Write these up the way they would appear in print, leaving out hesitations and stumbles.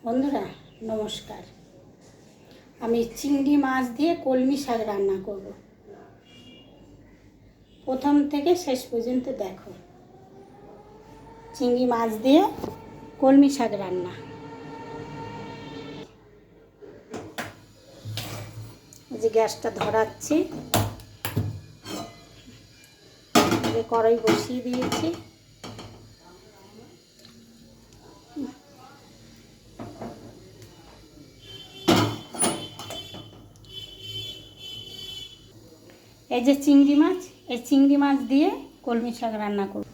বন্ধুরা নমস্কার। আমি চিংড়ি মাছ দিয়ে কলমি শাক রান্না করব। প্রথম থেকে শেষ পর্যন্ত দেখো। চিংড়ি মাছ দিয়ে কলমি শাক রান্না। এই যে গ্যাসটা ধরাচ্ছি, কড়াই বসিয়ে দিয়েছি। এই যে চিংড়ি মাছ, এই চিংড়ি মাছ দিয়ে কলমি শাক রান্না করব।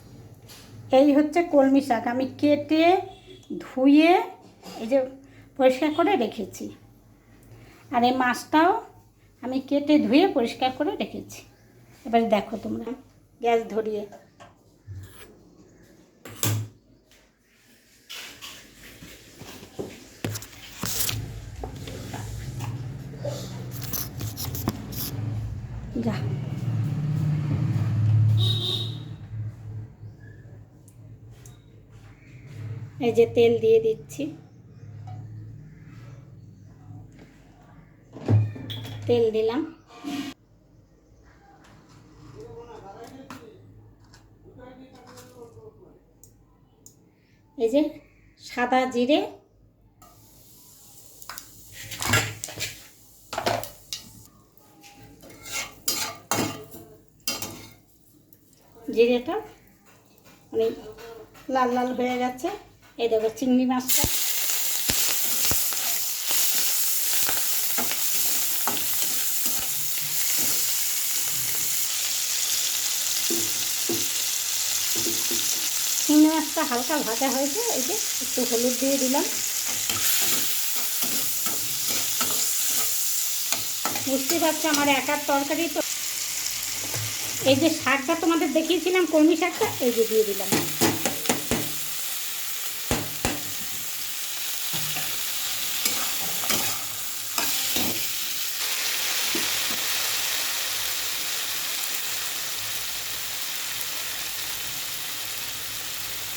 এই হচ্ছে কলমি শাক, আমি কেটে ধুয়ে এই যে পরিষ্কার করে রেখেছি। আর এই মাছটাও আমি কেটে ধুয়ে পরিষ্কার করে রেখেছি। এবার দেখো তোমরা, গ্যাস ধরিয়ে যা এই যে তেল দিয়ে দিচ্ছি। তেল দিলাম, এই যে সাদা জিরে, জিরেটা অনেক লাল লাল হয়ে গেছে। এই দেখো চিংড়ি মাছটা হালকা ভাজা হয়েছে। এই যে একটু হলুদ দিয়ে দিলাম। বুঝতে পারছো আমার একার তরকারি তো। এই যে শাকটা তোমাদের দেখিয়েছিলাম, কলমি শাকটা, এই যে দিয়ে দিলাম।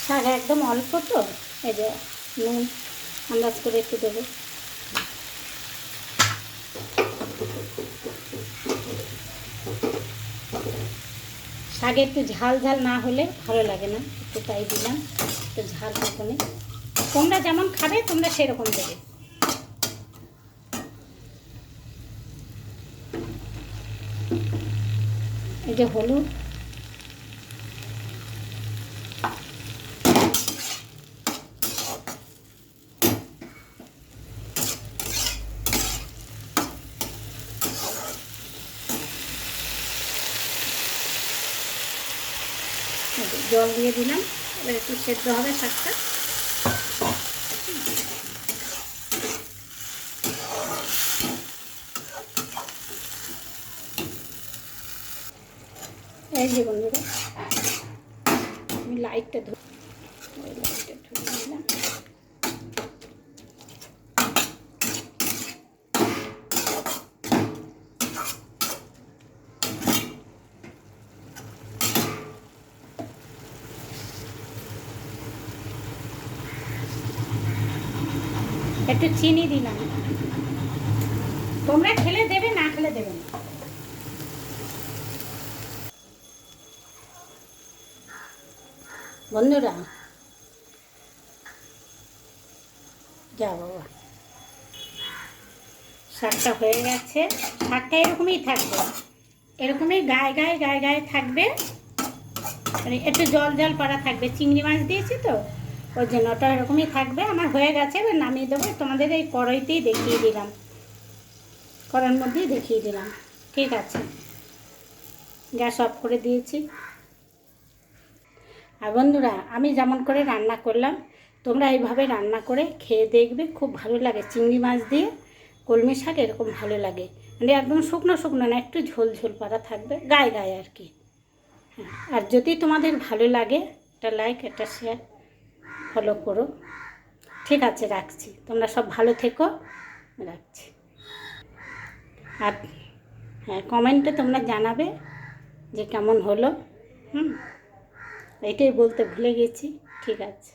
শাক একদম অল্প তো, এই যে নুন আন্দাজ করে একটু দেবো। শাকে একটু ঝাল ঝাল না হলে ভালো লাগে না, একটু তাই দিলাম। একটু ঝাল মতনে, তোমরা যেমন খাবে তোমরা সেরকম দেবে। এই যে হলুদ, জল দিয়ে দিলাম। এবার একটু সেদ্ধ হবে শাকটা। এই যে বন্ধুরা, আমি লাইটটা ধরে দিলাম। একটু চিনি দিলাম, তোমরা খেলে দেবে, না খেলে দেবে না। বন্ধুরা যা বাবা, শাকটা হয়ে গেছে। শাকটা এরকমই থাকবে, এরকমই গায়ে গায়ে গায়ে গায়ে থাকবে। মানে একটু জল জল পড়া থাকবে, চিংড়ি মাছ দিয়েছি তো ওই জন্য ওটা এরকমই থাকবে। আমার হয়ে গেছে, এবার নামিয়ে দেবো। তোমাদের এই কড়াইতেই দেখিয়ে দিলাম, কড়াইয়ের মধ্যেই দেখিয়ে দিলাম। ঠিক আছে, গ্যাস অফ করে দিয়েছি। আর বন্ধুরা, আমি যেমন করে রান্না করলাম তোমরা এইভাবে রান্না করে খেয়ে দেখবে, খুব ভালো লাগে। চিংড়ি মাছ দিয়ে কলমি শাক এরকম ভালো লাগে, মানে একদম শুকনো শুকনো না, একটু ঝোল ঝোল পাড়া থাকবে, গায়ে গায়ে আর কি। হ্যাঁ, আর যদি তোমাদের ভালো লাগে একটা লাইক, একটা শেয়ার, ফলো করো। ঠিক আছে, রাখছি। তোমরা সব ভালো থেকো, রাখছি। আর হ্যাঁ, কমেন্টে তোমরা জানাবে যে কেমন হলো। এটাই বলতে ভুলে গেছি। ঠিক আছে।